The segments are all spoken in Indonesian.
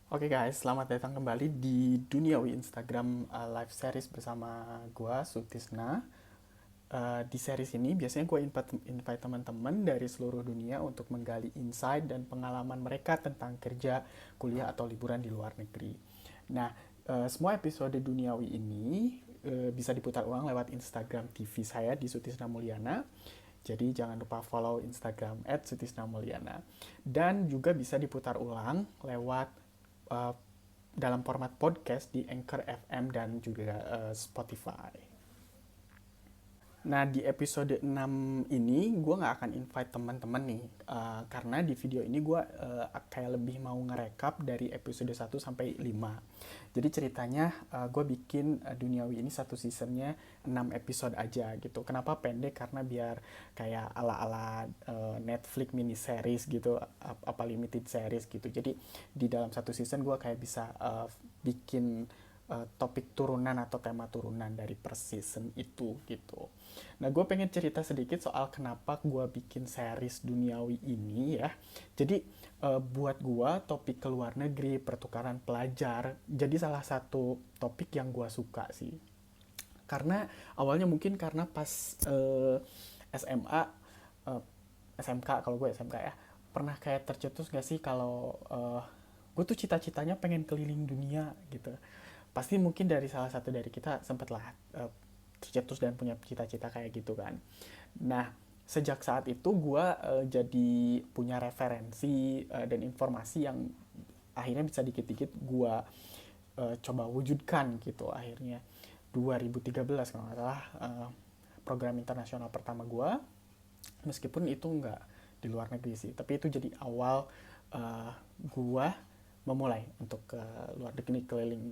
Oke guys, selamat datang kembali di Duniawi Instagram live series bersama gua Sutisna. Di series ini biasanya gue invite teman-teman dari seluruh dunia untuk menggali insight dan pengalaman mereka tentang kerja, kuliah atau liburan di luar negeri. Nah, semua episode Duniawi ini bisa diputar ulang lewat Instagram TV saya di Sutisna Mulyana. Jadi jangan lupa follow Instagram @sutisnamulyana. Dan juga bisa diputar ulang lewat uh, dalam format podcast di Anchor FM dan juga Spotify. Nah, di episode 6 ini gue nggak akan invite teman-teman nih, karena di video ini gue kayak lebih mau ngerekap dari episode 1 sampai 5. Jadi ceritanya gue bikin Duniawi ini satu seasonnya 6 episode aja gitu. Kenapa pendek? Karena biar kayak ala-ala Netflix mini series gitu, apa limited series gitu. Jadi di dalam satu season gue kayak bisa bikin topik turunan atau tema turunan dari per season itu gitu. Nah, gue pengen cerita sedikit soal kenapa gue bikin series Duniawi ini ya. Jadi buat gue topik ke luar negeri, pertukaran pelajar, jadi salah satu topik yang gue suka sih. Karena awalnya mungkin karena pas SMA, eh, SMK, kalau gue SMK ya, pernah kayak tercetus gak sih kalau gue tuh cita-citanya pengen keliling dunia gitu. Pasti mungkin dari salah satu dari kita sempat lah tercetus dan punya cita-cita kayak gitu kan. Nah, sejak saat itu gue jadi punya referensi dan informasi yang akhirnya bisa dikit-dikit gue coba wujudkan gitu akhirnya. 2013 kalau nggak salah, program internasional pertama gue, meskipun itu nggak di luar negeri sih, tapi itu jadi awal gue memulai untuk ke luar negeri, keliling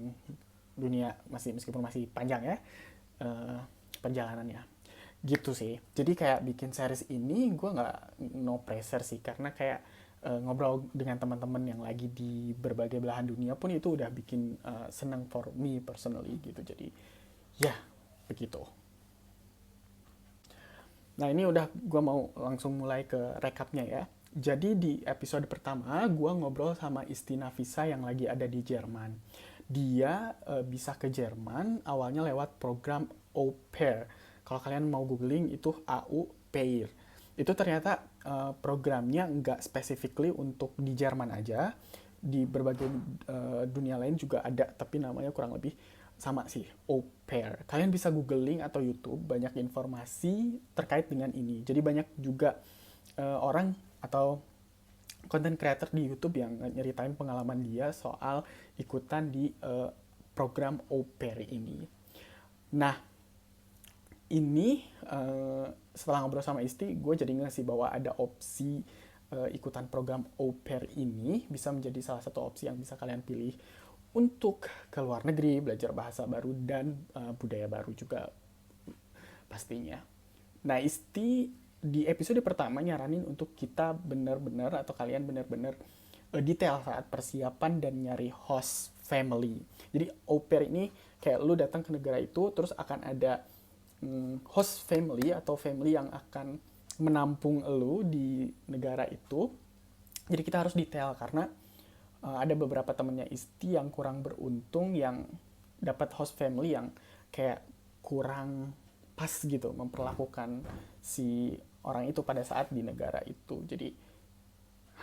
dunia, meskipun masih panjang ya uh, perjalanannya gitu sih. Jadi kayak bikin series ini gue nggak no pressure sih, karena kayak ngobrol dengan teman-teman yang lagi di berbagai belahan dunia pun itu udah bikin senang for me personally gitu. Jadi ya begitu. Nah, ini udah gue mau langsung mulai ke recapnya ya. Jadi di episode pertama gue ngobrol sama Isti Nafisa yang lagi ada di Jerman. Dia bisa ke Jerman awalnya lewat program Au Pair. Kalau kalian mau googling itu AU Pair. Itu ternyata programnya nggak specifically untuk di Jerman aja. Di berbagai dunia lain juga ada, tapi namanya kurang lebih sama sih, au pair. Kalian bisa googling atau YouTube, banyak informasi terkait dengan ini. Jadi banyak juga orang atau content creator di YouTube yang nyeritain pengalaman dia soal ikutan di program au pair ini. Nah, ini setelah ngobrol sama istri, gue jadi ngasih bahwa ada opsi ikutan program au pair ini bisa menjadi salah satu opsi yang bisa kalian pilih untuk ke luar negeri, belajar bahasa baru dan budaya baru juga pastinya. Nah, Isti di episode pertama nyaranin untuk kita benar-benar atau kalian benar-benar detail saat persiapan dan nyari host family. Jadi au pair ini kayak lu datang ke negara itu terus akan ada host family atau family yang akan menampung lu di negara itu. Jadi kita harus detail karena ada beberapa temennya Isti yang kurang beruntung yang dapat host family yang kayak kurang pas gitu memperlakukan si orang itu pada saat di negara itu. Jadi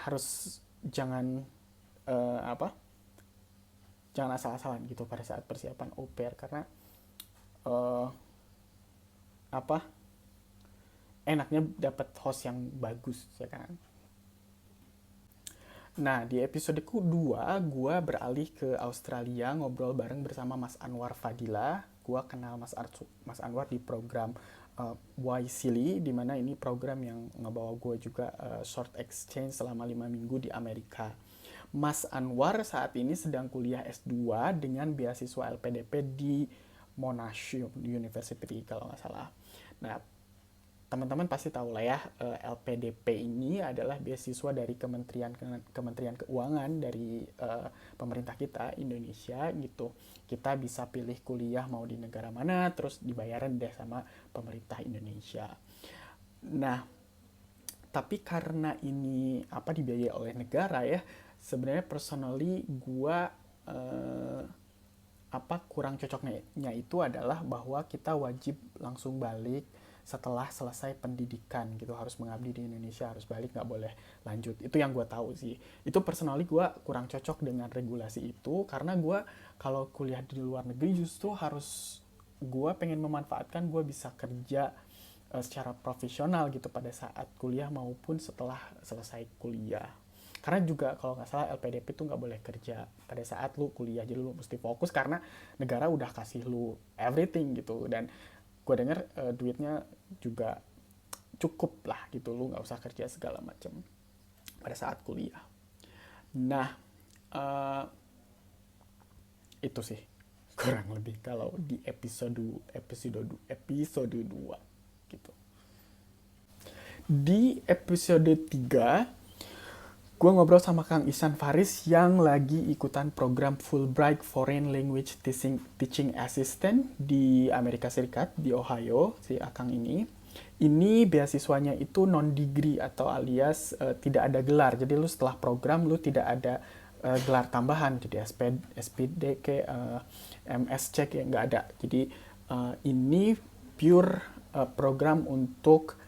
harus jangan apa? Jangan asal-asalan gitu pada saat persiapan au pair, karena uh, apa? Enaknya dapat host yang bagus ya kan. Nah, di episode kedua, gue beralih ke Australia ngobrol bareng bersama Mas Anwar Fadila. Gue kenal Mas Anwar di program Why Silly, di mana ini program yang ngebawa gue juga short exchange selama 5 minggu di Amerika. Mas Anwar saat ini sedang kuliah S2 dengan beasiswa LPDP di Monash University kalau nggak salah. Nah, teman-teman pasti tahu lah ya, LPDP ini adalah beasiswa dari Kementerian Keuangan dari pemerintah kita Indonesia gitu. Kita bisa pilih kuliah mau di negara mana, terus dibayarin deh sama pemerintah Indonesia. Nah, tapi karena ini dibiayai oleh negara ya, sebenarnya personally gue kurang cocoknya itu adalah bahwa kita wajib langsung balik setelah selesai pendidikan gitu, harus mengabdi di Indonesia, harus balik, nggak boleh lanjut. Itu yang gue tahu sih. Itu personally gue kurang cocok dengan regulasi itu, karena gue kalau kuliah di luar negeri justru harus, gue pengen memanfaatkan gue bisa kerja secara profesional gitu pada saat kuliah maupun setelah selesai kuliah. Karena juga kalau nggak salah LPDP tuh nggak boleh kerja pada saat lu kuliah, jadi lu mesti fokus karena negara udah kasih lu everything gitu. Dan gue denger duitnya juga cukup lah gitu, lu nggak usah kerja segala macam pada saat kuliah. Nah, uh, itu sih kurang lebih kalau di episode 2 gitu. Di episode 3 gue ngobrol sama Kang Ihsan Faris yang lagi ikutan program Fulbright Foreign Language Teaching Assistant di Amerika Serikat, di Ohio, si Akang ini. Ini beasiswanya itu non-degree atau alias tidak ada gelar. Jadi lu setelah program lu tidak ada gelar tambahan. Jadi SPD, MSc kayak nggak ada. Jadi ini pure program untuk,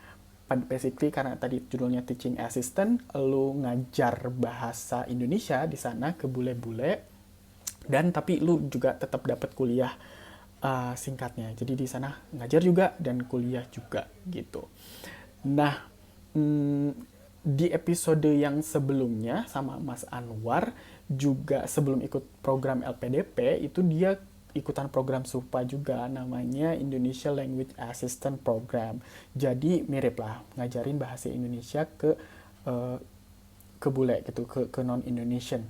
basically karena tadi judulnya teaching assistant, lu ngajar bahasa Indonesia di sana ke bule-bule, dan tapi lu juga tetap dapat kuliah singkatnya. Jadi di sana ngajar juga dan kuliah juga gitu. Nah, di episode yang sebelumnya sama Mas Anwar juga sebelum ikut program LPDP itu dia ikutan program SUPA juga, namanya Indonesia Language Assistant Program. Jadi mirip lah, ngajarin bahasa Indonesia ke bule gitu, ke non Indonesian.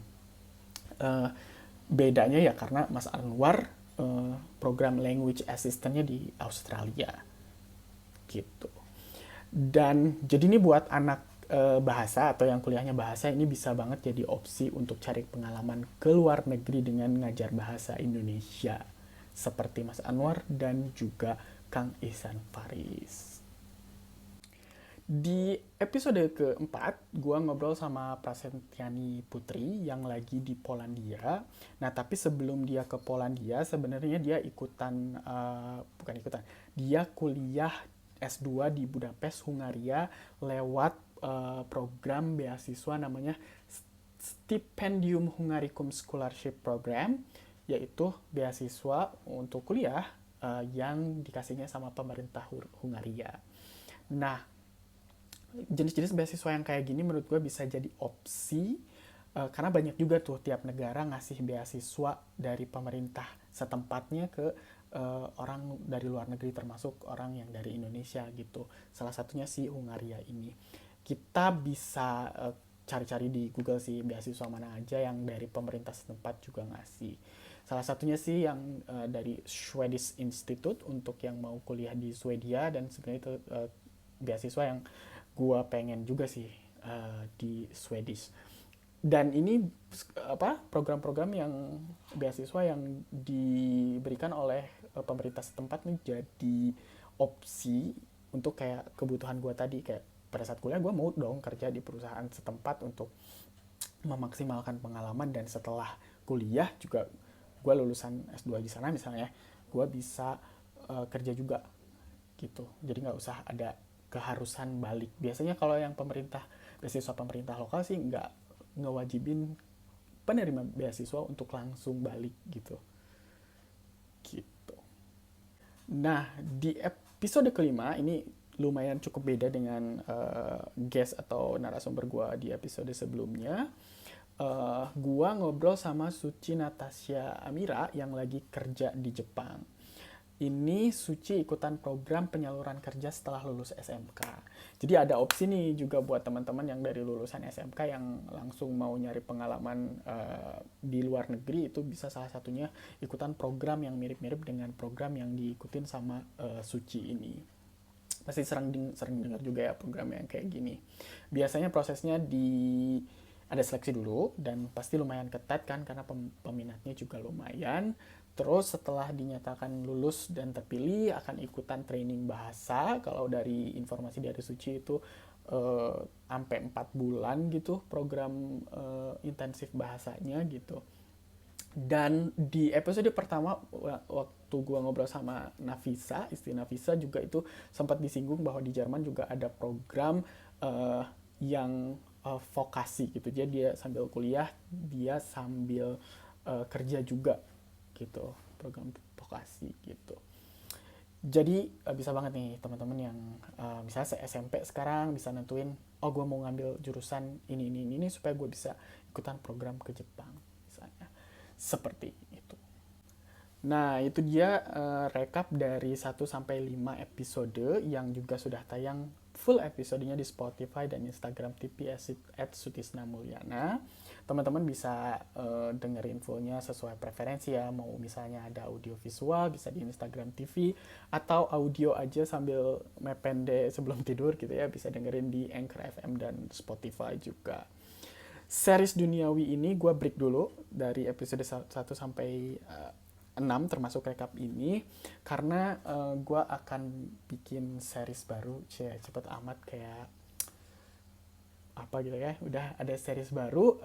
Bedanya ya karena Mas Anwar program language assistantnya di Australia gitu. Dan jadi ini buat anak bahasa atau yang kuliahnya bahasa, ini bisa banget jadi opsi untuk cari pengalaman ke luar negeri dengan ngajar bahasa Indonesia seperti Mas Anwar dan juga Kang Ihsan Faris. Di episode keempat, gue ngobrol sama Prasetyanti Putri yang lagi di Polandia. Nah, tapi sebelum dia ke Polandia, sebenarnya dia dia kuliah S2 di Budapest, Hungaria, lewat program beasiswa namanya Stipendium Hungaricum Scholarship Program, yaitu beasiswa untuk kuliah yang dikasihnya sama pemerintah Hungaria. Nah, jenis-jenis beasiswa yang kayak gini menurut gue bisa jadi opsi karena banyak juga tuh tiap negara ngasih beasiswa dari pemerintah setempatnya ke orang dari luar negeri, termasuk orang yang dari Indonesia gitu. Salah satunya si Hungaria ini. Kita bisa cari-cari di Google sih beasiswa mana aja yang dari pemerintah setempat juga ngasih. Salah satunya sih yang dari Swedish Institute untuk yang mau kuliah di Swedia, dan sebenarnya itu beasiswa yang gue pengen juga sih di Swedish. Dan ini program-program yang beasiswa yang diberikan oleh pemerintah setempat nih jadi opsi untuk kayak kebutuhan gue tadi. Kayak pada saat kuliah gue mau dong kerja di perusahaan setempat untuk memaksimalkan pengalaman, dan setelah kuliah juga gue lulusan S2 di sana misalnya, gue bisa kerja juga gitu. Jadi nggak usah ada keharusan balik. Biasanya kalau yang beasiswa pemerintah lokal sih nggak ngewajibin penerima beasiswa untuk langsung balik gitu. Nah, di episode kelima ini lumayan cukup beda dengan guest atau narasumber gue di episode sebelumnya. Gue ngobrol sama Suci Natasha Amira yang lagi kerja di Jepang. Ini Suci ikutan program penyaluran kerja setelah lulus SMK. Jadi ada opsi nih juga buat teman-teman yang dari lulusan SMK yang langsung mau nyari pengalaman di luar negeri, itu bisa salah satunya ikutan program yang mirip-mirip dengan program yang diikutin sama Suci ini. Pasti sering dengar juga ya program yang kayak gini. Biasanya prosesnya ada seleksi dulu dan pasti lumayan ketat kan karena peminatnya juga lumayan. Terus setelah dinyatakan lulus dan terpilih akan ikutan training bahasa. Kalau dari informasi dari Suci itu sampai 4 bulan gitu program intensif bahasanya gitu. Dan di episode pertama waktu gua ngobrol sama Nafisa, istri Nafisa juga itu sempat disinggung bahwa di Jerman juga ada program yang vokasi gitu. Jadi dia sambil kuliah, dia sambil kerja juga gitu, program vokasi gitu. Jadi bisa banget nih teman-teman yang misalnya SMP sekarang bisa nentuin, oh gue mau ngambil jurusan ini supaya gue bisa ikutan program ke Jepang misalnya. Seperti itu. Nah, itu dia rekap dari 1 sampai 5 episode yang juga sudah tayang full episodenya di Spotify dan Instagram TV @Sutisna Mulyana. Teman-teman bisa dengerin fullnya sesuai preferensi ya. Mau misalnya ada audio visual bisa di Instagram TV atau audio aja sambil mepende sebelum tidur gitu ya. Bisa dengerin di Anchor FM dan Spotify juga. Series duniawi ini gue break dulu dari episode 1 sampai 6 termasuk rekap ini karena gue akan bikin series baru. Cepet amat kayak apa gitu ya, udah ada series baru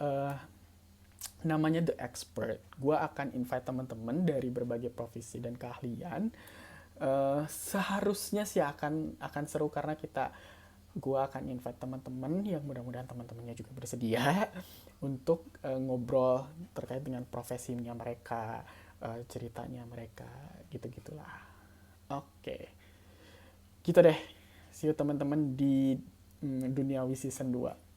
namanya The Expert. Gue akan invite teman-teman dari berbagai profesi dan keahlian. Seharusnya sih akan seru karena gue akan invite teman-teman yang mudah-mudahan teman-temannya juga bersedia untuk ngobrol terkait dengan profesinya mereka, ceritanya mereka, gitu-gitulah. Oke, gitu deh. See you teman-teman di Duniawi Season 2.